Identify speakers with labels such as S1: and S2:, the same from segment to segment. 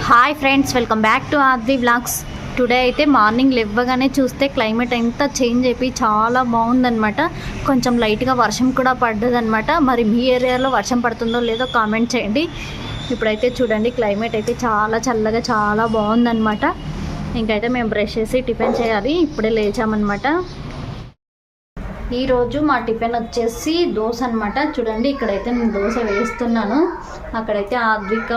S1: Hi friends, welcome back to Aadvi vlogs. Today అయితే morning లేవగానే చూస్తే క్లైమేట్ ఎంత చేంజ్ అయిపోయి చాలా బాగుందనమాట. కొంచెం లైట్గా వర్షం కూడా పడ్డదనమాట. మరి మీ ఏరియాలో వర్షం పడుతుందో లేదో కామెంట్ చేయండి. ఇప్పుడైతే చూడండి, క్లైమేట్ అయితే చాలా చల్లగా చాలా బాగుందనమాట. ఇంకైతే మేము బ్రష్ చేసి టిఫిన్ చేయాలి. ఇప్పుడే లేచామన్నమాట. ఈరోజు మా టిఫిన్ వచ్చేసి దోశ అనమాట. చూడండి, ఇక్కడైతే నేను దోశ వేస్తున్నాను. అక్కడైతే ఆద్విక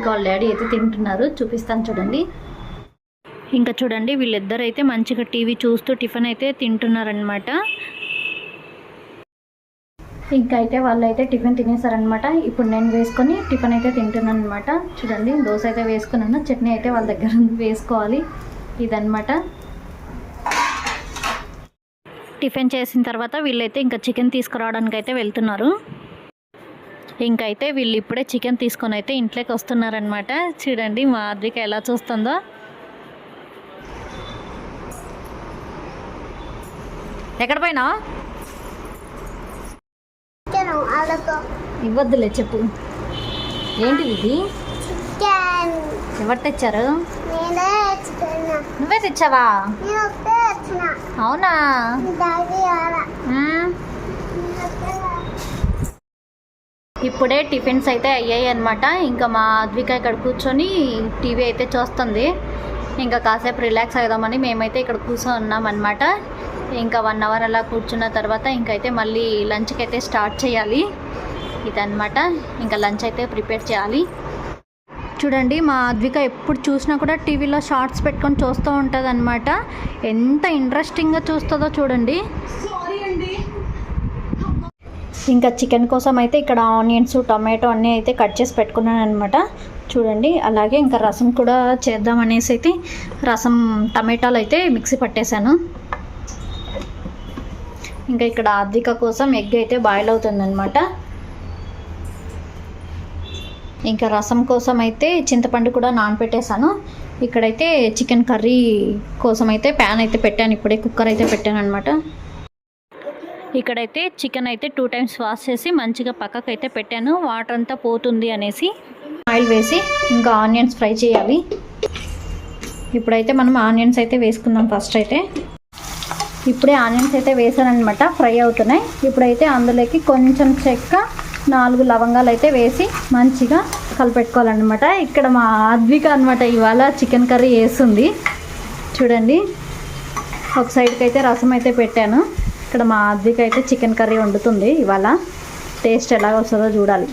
S1: వాళ్ళ డాడీ అయితే తింటున్నారు. చూపిస్తాను చూడండి. ఇంకా చూడండి, వీళ్ళిద్దరు అయితే మంచిగా టీవీ చూస్తూ టిఫిన్ అయితే తింటున్నారనమాట. ఇంకా అయితే వాళ్ళు అయితే టిఫిన్ తినేసారనమాట. ఇప్పుడు నేను వేసుకొని టిఫిన్ అయితే తింటున్నాను అనమాట. చూడండి, దోశ అయితే వేసుకున్నాను. చట్నీ అయితే వాళ్ళ దగ్గర వేసుకోవాలి. ఇదనమాట. టిఫిన్ చేసిన తర్వాత వీళ్ళైతే ఇంకా చికెన్ తీసుకురావడానికి అయితే వెళ్తున్నారు. ఇంకైతే వీళ్ళు ఇప్పుడే చికెన్ తీసుకొని అయితే ఇంట్లోకి వస్తున్నారనమాట. చూడండి, మా ఆద్విక ఎలా చూస్తుందో. ఎక్కడ పోయినా ఇవ్వద్దులే, చెప్పు ఏంటిది ఇది? ఎవరు తెచ్చారు? నువ్వే తెచ్చావా? అవునా? ఇప్పుడే టిఫిన్స్ అయితే అయ్యాయి అనమాట. ఇంకా మా ఆద్విక ఇక్కడ కూర్చొని టీవీ అయితే చూస్తుంది. ఇంకా కాసేపు రిలాక్స్ అవుదామని మేమైతే ఇక్కడ కూర్చొని అనమాట. ఇంకా 1 అవర్ అలా కూర్చున్న తర్వాత ఇంకైతే మళ్ళీ లంచ్కి అయితే స్టార్ట్ చేయాలి. ఇదన్నమాట. ఇంకా లంచ్ అయితే ప్రిపేర్ చేయాలి. చూడండి, మా ఆద్విక ఎప్పుడు చూసినా కూడా టీవీలో షార్ట్స్ పెట్టుకొని చూస్తూ ఉంటుంది అనమాట. ఎంత ఇంట్రెస్టింగ్గా చూస్తుందో చూడండి. ఇంకా చికెన్ కోసం అయితే ఇక్కడ ఆనియన్స్, టొమాటో అన్నీ అయితే కట్ చేసి పెట్టుకున్నాను అనమాట. చూడండి, అలాగే ఇంకా రసం కూడా చేద్దామనేసి అయితే రసం టమాటాలు అయితే మిక్సీ పట్టేశాను. ఇంకా ఇక్కడ ఆద్విక కోసం ఎగ్ అయితే బాయిల్ అవుతుందన్నమాట. ఇంకా రసం కోసం అయితే చింతపండు కూడా నానబెట్టేశాను. ఇక్కడైతే చికెన్ కర్రీ కోసం అయితే ప్యాన్ అయితే పెట్టాను. ఇప్పుడే కుక్కర్ అయితే పెట్టాను అనమాట. ఇక్కడైతే చికెన్ అయితే 2 times వాష్ చేసి మంచిగా పక్కకు అయితే పెట్టాను. వాటర్ అంతా పోతుంది అనేసి ఆయిల్ వేసి ఇంకా ఆనియన్స్ ఫ్రై చేయాలి. ఇప్పుడైతే మనం ఆనియన్స్ అయితే వేసుకుందాం. ఫస్ట్ అయితే ఇప్పుడే ఆనియన్స్ అయితే వేసాను అనమాట. ఫ్రై అవుతున్నాయి. ఇప్పుడైతే అందులోకి కొంచెం చెక్క, 4 లవంగాలు అయితే వేసి మంచిగా కలిపెట్టుకోవాలన్నమాట. ఇక్కడ మా ఆద్విక అనమాట ఇవాళ చికెన్ కర్రీ వేస్తుంది. చూడండి, ఒక సైడ్కి అయితే రసం అయితే పెట్టాను. ఇక్కడ మా ఆద్విక అయితే చికెన్ కర్రీ వండుతుంది ఇవాళ. టేస్ట్ ఎలా వస్తుందో చూడాలి.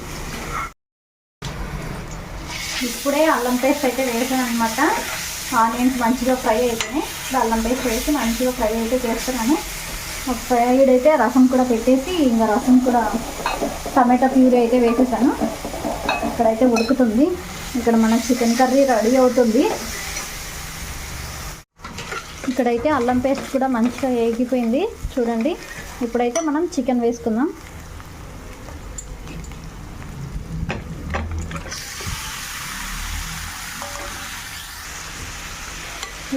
S1: ఇప్పుడే అల్లం పేస్ట్ అయితే వేసాను అనమాట. ఆనియన్స్ మంచిగా ఫ్రై అయిపోయినాయి. ఇప్పుడు అల్లం పేస్ట్ వేసి మంచిగా ఫ్రై అయితే చేస్తున్నాను. ఒక సైడ్ అయితే రసం కూడా పెట్టేసి ఇంకా రసం కూడా టమాటా ప్యూరీ అయితే వేసేసాను. ఇక్కడైతే ఉడుకుతుంది. ఇక్కడ మన చికెన్ కర్రీ రెడీ అవుతుంది. ఇక్కడైతే అల్లం పేస్ట్ కూడా మంచిగా వేగిపోయింది. చూడండి, ఇప్పుడైతే మనం చికెన్ వేసుకుందాం.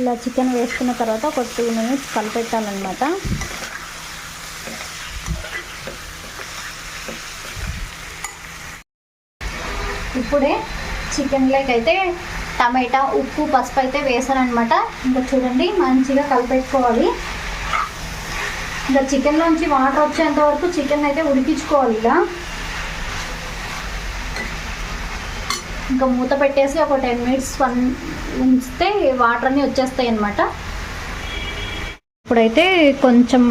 S1: ఇలా చికెన్ వేసుకున్న తర్వాత ఒక 2 minutes కలిపెట్టాలన్నమాట. ఇప్పుడే చికెన్లోకి అయితే టమాటా, ఉప్పు, పసుపు అయితే వేసాను అనమాట. ఇంకా చూడండి, మంచిగా కలిపెట్టుకోవాలి. ఇంకా చికెన్లోంచి వాటర్ వచ్చేంత వరకు చికెన్ అయితే ఉడికించుకోవాలి. ఇలా ఇంకా మూత పెట్టేసి ఒక 10 minutes ఉంచితే వాటర్ అన్నీ వచ్చేస్తాయి అన్నమాట. ఇప్పుడైతే కొంచెం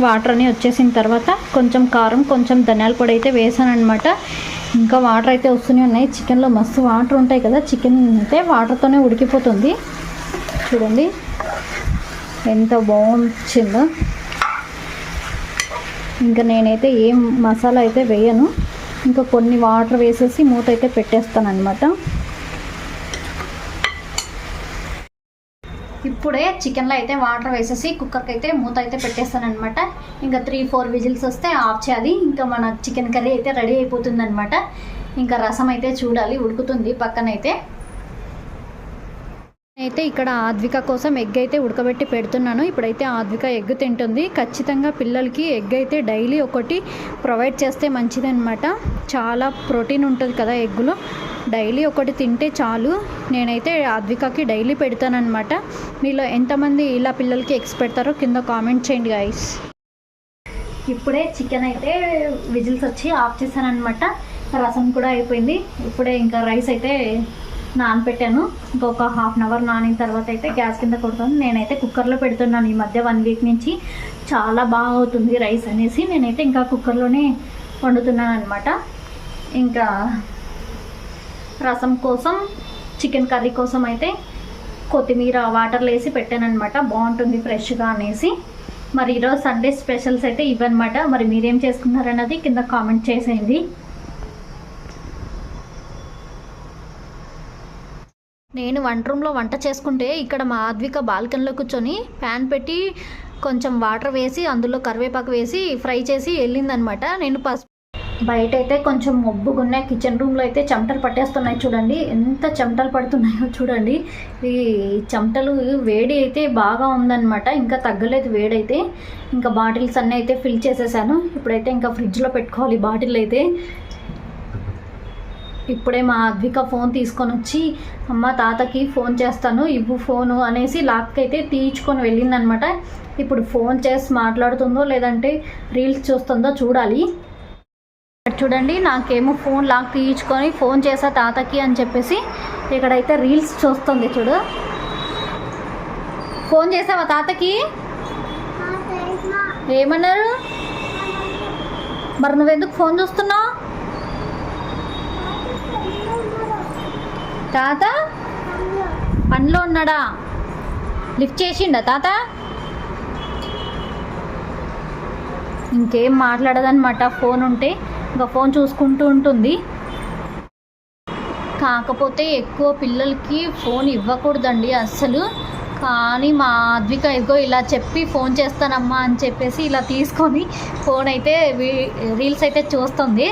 S1: వాటర్ అన్నీ వచ్చేసిన తర్వాత కొంచెం కారం, కొంచెం ధనియాల పొడి అయితే వేసాను అనమాట. ఇంకా వాటర్ అయితే వస్తూనే ఉన్నాయి. చికెన్లో మస్తు వాటర్ ఉంటాయి కదా. చికెన్ అయితే వాటర్తోనే ఉడికిపోతుంది. చూడండి ఎంత బాగుందో. ఇంకా నేనైతే ఏం మసాలా అయితే వేయను. ఇంకా కొన్ని వాటర్ వేసేసి మూత అయితే పెట్టేస్తాను అనమాట. ఇప్పుడే చికెన్లో అయితే వాటర్ వేసేసి కుక్కర్కి అయితే మూత అయితే పెట్టేస్తాను అనమాట. ఇంకా 3-4 విజిల్స్ వస్తే ఆఫ్ చేయాలి. ఇంకా మన చికెన్ కర్రీ అయితే రెడీ అయిపోతుంది అనమాట. ఇంకా రసం అయితే చూడాలి, ఉడుకుతుంది పక్కనైతే. అయితే ఇక్కడ ఆద్విక కోసం ఎగ్ అయితే ఉడకబెట్టి పెడుతున్నాను. ఇప్పుడైతే ఆద్విక ఎగ్ తింటుంది. ఖచ్చితంగా పిల్లలకి ఎగ్ అయితే డైలీ ఒకటి ప్రొవైడ్ చేస్తే మంచిదన్నమాట. చాలా ప్రోటీన్ ఉంటుంది కదా ఎగ్గులో. డైలీ ఒకటి తింటే చాలు. నేనైతే ఆద్వికకి డైలీ పెడతానన్నమాట. మీలో ఎంతమంది ఇలా పిల్లలకి ఎగ్స్ పెడతారో కింద కామెంట్ చేయండి గైస్. ఇప్పుడే చికెన్ అయితే విజిల్స్ వచ్చి ఆఫ్ చేశానమాట. రసం కూడా అయిపోయింది. ఇప్పుడే ఇంకా రైస్ అయితే నానపెట్టాను. ఇంకొక హాఫ్ అన్ అవర్ నానిన తర్వాత అయితే గ్యాస్ కింద కొడతాను. నేనైతే కుక్కర్లో పెడుతున్నాను. ఈ మధ్య 1 వీక్ నుంచి చాలా బాగా అవుతుంది రైస్ అనేసి నేనైతే ఇంకా కుక్కర్లోనే వండుతున్నాను అనమాట. ఇంకా రసం కోసం, చికెన్ కర్రీ కోసం అయితే కొత్తిమీర వాటర్లో వేసి పెట్టానమాట. బాగుంటుంది ఫ్రెష్గా అనేసి. మరి ఈరోజు సండే స్పెషల్స్ అయితే ఇవన్నమాట. మరి మీరేం చేసుకున్నారన్నది కింద కామెంట్ చేసేయండి. నేను వంట రూమ్లో వంట చేసుకుంటే ఇక్కడ మా ఆద్విక బాల్కనీలో కూర్చొని ప్యాన్ పెట్టి కొంచెం వాటర్ వేసి అందులో కరివేపాకు వేసి ఫ్రై చేసి వెళ్ళిందనమాట. నేను బయట అయితే కొంచెం మబ్బుగా ఉన్నాయి. కిచెన్ రూమ్లో అయితే చెమటలు పట్టేస్తున్నాయి. చూడండి ఎంత చెమటలు పడుతున్నాయో చూడండి. ఈ చెమటలు వేడి అయితే బాగా ఉందన్నమాట. ఇంకా తగ్గలేదు వేడైతే. ఇంకా బాటిల్స్ అన్నీ అయితే ఫిల్ చేసేసాను. ఇప్పుడైతే ఇంకా ఫ్రిడ్జ్లో పెట్టుకోవాలి బాటిల్ అయితే. ఇప్పుడే మా ఆద్విక ఫోన్ తీసుకొని వచ్చి అమ్మ తాతకి ఫోన్ చేస్తాను ఇవ్వు ఫోను అనేసి లాక్ అయితే తీయించుకొని వెళ్ళిందనమాట. ఇప్పుడు ఫోన్ చేసి మాట్లాడుతుందో లేదంటే రీల్స్ చూస్తుందో చూడాలి. చూడండి నాకేమో ఫోన్ లాక్ తీయించుకొని ఫోన్ చేసా తాతకి అని చెప్పేసి ఇక్కడైతే రీల్స్ చూస్తుంది. చూడు, ఫోన్ చేసావా తాతకి? ఏమన్నారు? మరి నువ్వెందుకు ఫోన్ చూస్తున్నావు? తాత పనిలో ఉన్నాడా? లిఫ్ట్ చేసిండా తాత? ఇంకేం మాట్లాడదన్నమాట. ఫోన్ ఉంటే ఇంకా ఫోన్ చూసుకుంటూ ఉంటుంది. కాకపోతే ఎక్కువ పిల్లలకి ఫోన్ ఇవ్వకూడదండి అస్సలు. కానీ మా ఆద్విక ఎగో ఇలా చెప్పి ఫోన్ చేస్తానమ్మా అని చెప్పేసి ఇలా తీసుకొని ఫోన్ అయితే రీల్స్ అయితే చూస్తుంది.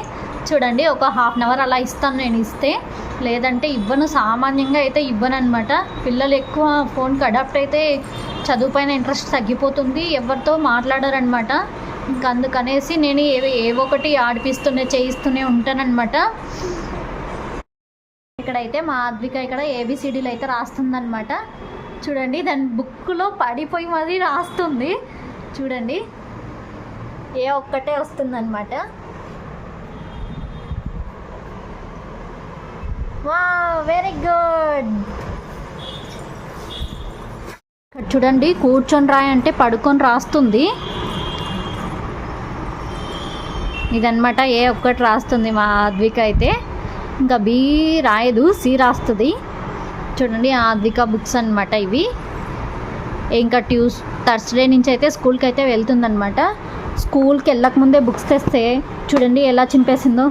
S1: చూడండి ఒక హాఫ్ అన్ అవర్ అలా ఇస్తాను నేను. ఇస్తే లేదంటే ఇవ్వను. సామాన్యంగా అయితే ఇవ్వను అనమాట. పిల్లలు ఎక్కువ ఫోన్కి అడాప్ట్ అయితే చదువు పైన ఇంట్రెస్ట్ తగ్గిపోతుంది. ఎవరితో మాట్లాడారనమాట. ఇంకా అందుకనేసి నేను ఏవో ఒకటి చేయిస్తూనే ఉంటానన్నమాట. ఇక్కడైతే మా ఆద్విక ఇక్కడ ABCDలు అయితే రాస్తుందన్నమాట. చూడండి దాని బుక్లో పడిపోయి మరీ రాస్తుంది. చూడండి ఏ ఒక్కటే వస్తుందన్నమాట. Very good. చూడండి కూర్చొని రాయంటే పడుకొని రాస్తుంది. ఇదన్నమాట ఏ ఒక్కటి రాస్తుంది మా ఆద్విక అయితే. ఇంకా B రాయదు, C రాస్తుంది. చూడండి ఆద్విక బుక్స్ అన్నమాట ఇవి. ఇంకా థర్స్డే నుంచి అయితే స్కూల్కి అయితే వెళ్తుందన్నమాట. స్కూల్కి వెళ్ళకముందే బుక్స్ తెస్తే చూడండి ఎలా చింపేసిందో.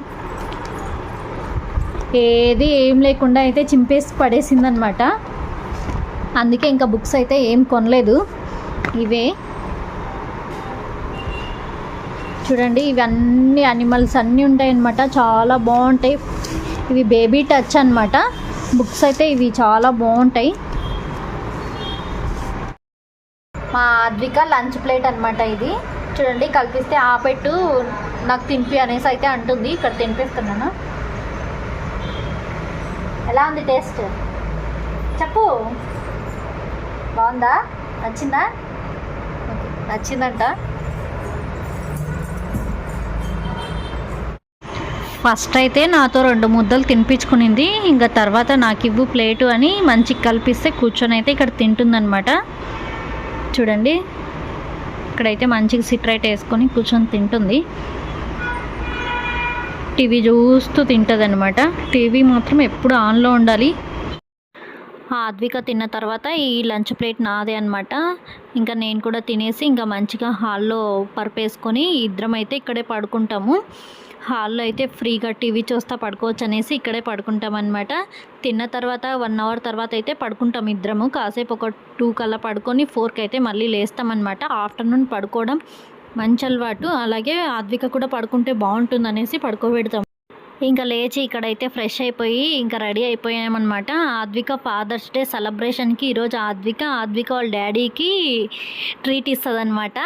S1: ఏది ఏం లేకుండా అయితే చింపేసి పడేసిందనమాట. అందుకే ఇంకా బుక్స్ అయితే ఏం కొనలేదు. ఇవే చూడండి ఇవన్నీ యానిమల్స్ అన్నీ ఉంటాయన్నమాట. చాలా బాగుంటాయి. ఇవి బేబీ టచ్ అన్నమాట. బుక్స్ అయితే ఇవి చాలా బాగుంటాయి. మా ఆద్విక లంచ్ ప్లేట్ అన్నమాట ఇది. చూడండి కల్పిస్తే ఆపెట్టు నాకు తినిపి అనేసి అయితే అంటుంది. ఇక్కడ తినిపిస్తున్నాను. ఎలా ఉంది టేస్ట్ చెప్పు? బాగుందా? నచ్చిందా? ఓకే నచ్చిందంట. ఫస్ట్ అయితే నాతో 2 ముద్దలు తినిపించుకునింది. ఇంకా తర్వాత నాకు ఇవ్వు ప్లేటు అని మంచిగా కల్పిస్తే కూర్చొని అయితే ఇక్కడ తింటుందన్నమాట. చూడండి ఇక్కడైతే మంచిగా సిట్ రైట్ వేసుకొని కూర్చొని తింటుంది. టీవీ చూస్తూ తింటుంది అనమాట. టీవీ మాత్రం ఎప్పుడు ఆన్లో ఉండాలి. ఆద్విక తిన్న తర్వాత ఈ లంచ్ ప్లేట్ నాదే అనమాట. ఇంకా నేను కూడా తినేసి ఇంకా మంచిగా హాల్లో పరుపేసుకొని ఇద్దరం అయితే ఇక్కడే పడుకుంటాము. హాల్లో అయితే ఫ్రీగా టీవీ చూస్తా పడుకోవచ్చు అనేసి ఇక్కడే పడుకుంటాం అనమాట. తిన్న తర్వాత 1 అవర్ తర్వాత అయితే పడుకుంటాం ఇద్దరము. కాసేపు ఒక 2 కల్లా పడుకొని 4కి అయితే మళ్ళీ లేస్తామన్నమాట. ఆఫ్టర్నూన్ పడుకోవడం మంచి అలవాటు. అలాగే ఆద్విక కూడా పడుకుంటే బాగుంటుంది అనేసి పడుకోబెడతాం. ఇంకా లేచి ఇక్కడైతే ఫ్రెష్ అయిపోయి ఇంకా రెడీ అయిపోయామన్నమాట. ఆద్విక ఫాదర్స్ డే సెలబ్రేషన్కి ఈరోజు ఆద్విక వాళ్ళ డాడీకి ట్రీట్ ఇస్తుందన్నమాట.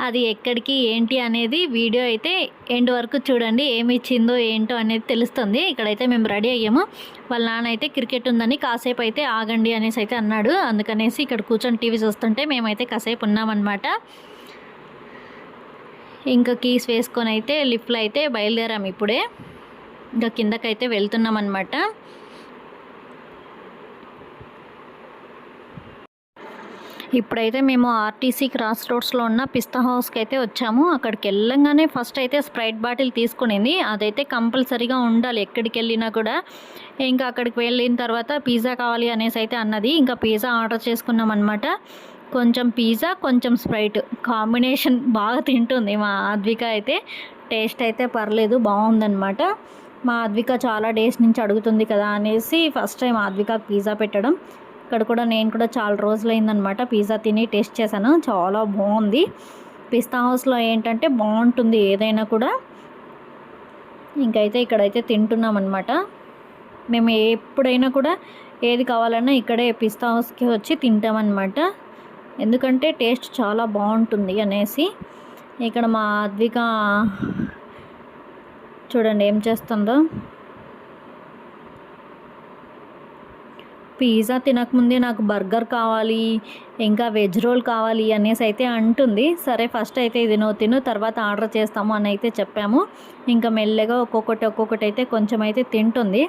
S1: అది ఎక్కడికి ఏంటి అనేది వీడియో అయితే ఎండ్ వరకు చూడండి. ఏమి ఇచ్చిందో ఏంటో అనేది తెలుస్తుంది. ఇక్కడైతే మేము రెడీ అయ్యాము. వాళ్ళ నాన్న అయితే క్రికెట్ ఉందని కాసేపు అయితే ఆగండి అనేసి అయితే అన్నాడు. అందుకనేసి ఇక్కడ కూర్చొని టీవీ చూస్తుంటే మేమైతే కాసేపు ఉన్నామన్నమాట. ఇంకా కీస్ వేసుకొని అయితే లిఫ్ట్లో అయితే బయలుదేరాము. ఇప్పుడే ఇంకా కిందకైతే వెళ్తున్నాం అన్నమాట. ఇప్పుడైతే మేము ఆర్టీసీ క్రాస్ రోడ్స్లో ఉన్న పిస్తా హౌస్కి అయితే వచ్చాము. అక్కడికి వెళ్ళంగానే ఫస్ట్ అయితే స్ప్రైట్ బాటిల్ తీసుకునింది. అదైతే కంపల్సరీగా ఉండాలి ఎక్కడికి వెళ్ళినా కూడా. ఇంకా అక్కడికి వెళ్ళిన తర్వాత పిజ్జా కావాలి అనేసి అయితే అన్నది. ఇంకా పిజ్జా ఆర్డర్ చేసుకున్నాం అనమాట. కొంచెం పిజ్జా కొంచెం స్ప్రైట్ కాంబినేషన్ బాగా తింటుంది మా ఆద్విక అయితే. టేస్ట్ అయితే పర్లేదు, బాగుందన్నమాట. మా ఆద్విక చాలా డేస్ నుంచి అడుగుతుంది కదా అనేసి ఫస్ట్ టైం ఆద్వికకి పిజ్జా పెట్టడం. ఇక్కడ కూడా నేను కూడా చాలా రోజులైందనమాట పిజ్జా తిని టేస్ట్ చేశాను. చాలా బాగుంది. పిస్తా హౌస్లో ఏంటంటే బాగుంటుంది ఏదైనా కూడా. ఇంకైతే ఇక్కడైతే తింటున్నాం అనమాట. మేము ఎప్పుడైనా కూడా ఏది కావాలన్నా ఇక్కడే పిస్తా హౌస్కి వచ్చి తింటామన్నమాట. ఎందుకంటే టేస్ట్ చాలా బాగుంటుంది అనేసి. ఇక్కడ మా ఆద్విక చూడండి ఏం చేస్తుందో. పిజ్జా తినకముందే నాకు బర్గర్ కావాలి, ఇంకా వెజ్ రోల్ కావాలి అనేసి అయితే అంటుంది. సరే ఫస్ట్ అయితే ఇది నువ్వు తిను, తర్వాత ఆర్డర్ చేస్తాము అని అయితే చెప్పాము. ఇంకా మెల్లగా ఒక్కొక్కటి అయితే కొంచెం అయితే తింటుంది.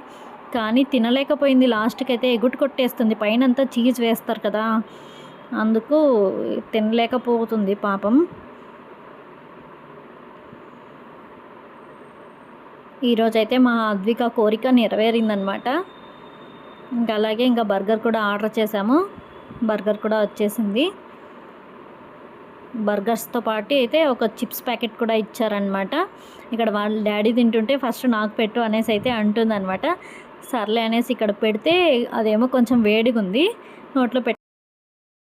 S1: కానీ తినలేకపోయింది. లాస్ట్కి అయితే ఎగుటు కొట్టేస్తుంది. పైనంతా చీజ్ వేస్తారు కదా, అందుకు తినలేకపోతుంది పాపం. ఈరోజైతే మా ఆద్విక కోరిక నెరవేరిందనమాట. ఇంకా అలాగే ఇంకా బర్గర్ కూడా ఆర్డర్ చేసాము. బర్గర్ కూడా వచ్చేసింది. బర్గర్స్తో పాటు అయితే ఒక చిప్స్ ప్యాకెట్ కూడా ఇచ్చారనమాట. ఇక్కడ వాళ్ళ డాడీ తింటుంటే ఫస్ట్ నాకు పెట్టు అనేసి అయితే అంటుందన్నమాట. సర్లే అనేసి ఇక్కడ పెడితే అదేమో కొంచెం వేడిగా ఉంది, నోట్లో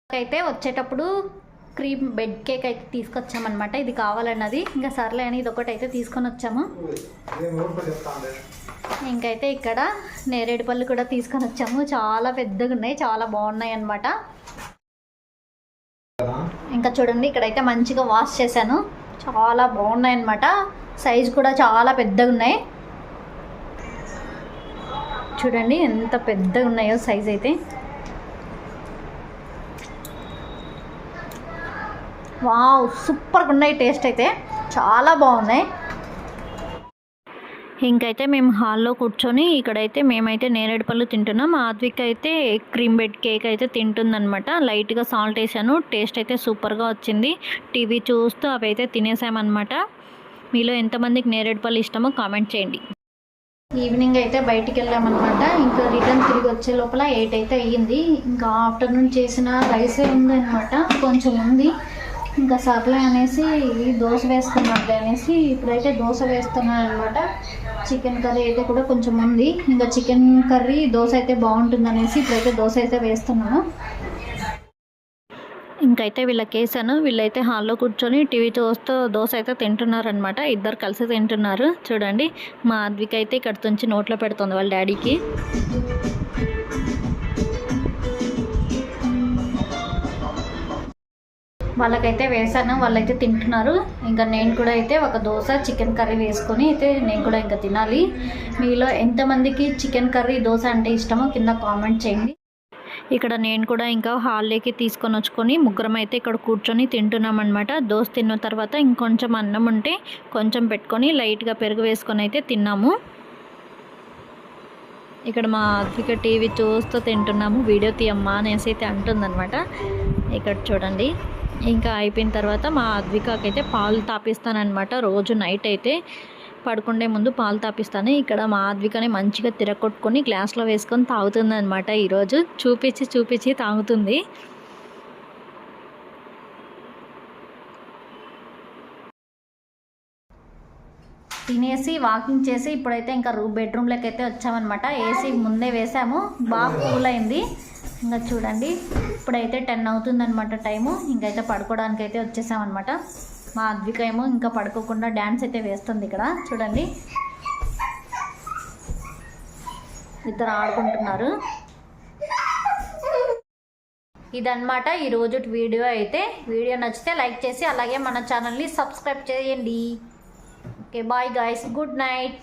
S1: అయితే వచ్చేటప్పుడు క్రీమ్ బెడ్ కేక్ అయితే తీసుకొచ్చామన్నమాట. ఇది కావాలన్నది. ఇంకా సర్లే అని ఇది ఒకటి అయితే తీసుకొని వచ్చాము. ఇంకైతే ఇక్కడ నేరేడు పళ్ళు కూడా తీసుకొని వచ్చాము. చాలా పెద్దగా ఉన్నాయి, చాలా బాగున్నాయి అన్నమాట. ఇంకా చూడండి ఇక్కడైతే మంచిగా వాష్ చేశాను. చాలా బాగున్నాయి అన్నమాట. సైజు కూడా చాలా పెద్దగా ఉన్నాయి. చూడండి ఎంత పెద్దగా ఉన్నాయో సైజ్ అయితే. వావ్, సూపర్గా ఉన్నాయి. టేస్ట్ అయితే చాలా బాగున్నాయి. ఇంకైతే మేము హాల్లో కూర్చొని ఇక్కడైతే మేమైతే నేరేడు పళ్ళు తింటున్నాం. ఆద్విక అయితే క్రీమ్ బెడ్ కేక్ అయితే తింటుందన్నమాట. లైట్గా సాల్ట్ వేసాను. టేస్ట్ అయితే సూపర్గా వచ్చింది. టీవీ చూస్తూ అవి అయితే తినేసామన్నమాట. మీలో ఎంతమందికి నేరేడు పళ్ళు ఇష్టమో కామెంట్ చేయండి. ఈవినింగ్ అయితే బయటికి వెళ్ళామన్నమాట. ఇంకా రిటర్న్ తిరిగి వచ్చే లోపల 8 అయితే అయ్యింది. ఇంకా ఆఫ్టర్నూన్ చేసిన రైసే ఉంది అనమాట, కొంచెం ఉంది. ఇంకా సర్లే అనేసి దోశ వేసుకున్నట్లే అనేసి ఇప్పుడైతే దోశ వేస్తున్నాను అనమాట. చికెన్ కర్రీ అయితే కూడా కొంచెం ఉంది. ఇంకా చికెన్ కర్రీ దోశ అయితే బాగుంటుంది అనేసి ఇప్పుడైతే దోశ అయితే వేస్తున్నాను. ఇంకైతే వీళ్ళకి వేసాను. వీళ్ళైతే హాల్లో కూర్చొని టీవీ చూస్తూ దోశ అయితే తింటున్నారనమాట. ఇద్దరు కలిసి తింటున్నారు. చూడండి మా ఆద్విక అయితే ఇక్కడ నుంచి నోట్లో పెడుతుంది వాళ్ళ డాడీకి. వాళ్ళకైతే వేసాను, వాళ్ళైతే తింటున్నారు. ఇంకా నేను కూడా అయితే ఒక దోశ చికెన్ కర్రీ వేసుకొని అయితే నేను కూడా ఇంకా తినాలి. మీలో ఎంతమందికి చికెన్ కర్రీ దోశ అంటే ఇష్టమో కింద కామెంట్ చేయండి. ఇక్కడ నేను కూడా ఇంకా హాల్లోకి తీసుకొని వచ్చుకొని ముగ్గురం అయితే ఇక్కడ కూర్చొని తింటున్నాం అనమాట. దోశ తిన్న తర్వాత ఇంకొంచెం అన్నం ఉంటే కొంచెం పెట్టుకొని లైట్గా పెరుగు వేసుకొని అయితే తిన్నాము. ఇక్కడ మా ఆద్విక టీవీ చూస్తూ తింటున్నాము. వీడియో తీయమ్మా అనేసి అయితే అంటుందన్నమాట. ఇక్కడ చూడండి ఇంకా అయిపోయిన తర్వాత మా ఆద్వికకి అయితే పాలు తాపిస్తానమాట. రోజు నైట్ అయితే పడుకుండే ముందు పాలు తాపిస్తాను. ఇక్కడ మా ఆద్వికని మంచిగా తిరగొట్టుకొని గ్లాస్లో వేసుకొని తాగుతుంది అనమాట. ఈరోజు చూపించి తాగుతుంది. తినేసి వాకింగ్ చేసి ఇప్పుడైతే ఇంకా బెడ్రూమ్లోకి అయితే వచ్చామన్నమాట. ఏసీ ముందే వేసాము, బాగా కూల్ అయింది. ఇంకా చూడండి ఇప్పుడైతే 10 అవుతుందన్నమాట టైము. ఇంకైతే పడుకోవడానికి అయితే వచ్చేసామన్నమాట. మా ఆద్విక ఏమో ఇంకా పడుకోకుండా డ్యాన్స్ అయితే వేస్తుంది ఇక్కడ చూడండి. ఇద్దరు ఆడుకుంటున్నారు. ఇదన్నమాట ఈరోజు వీడియో అయితే. వీడియో నచ్చితే లైక్ చేసి అలాగే మన ఛానల్ని సబ్స్క్రైబ్ చేయండి. Okay bye guys, good night.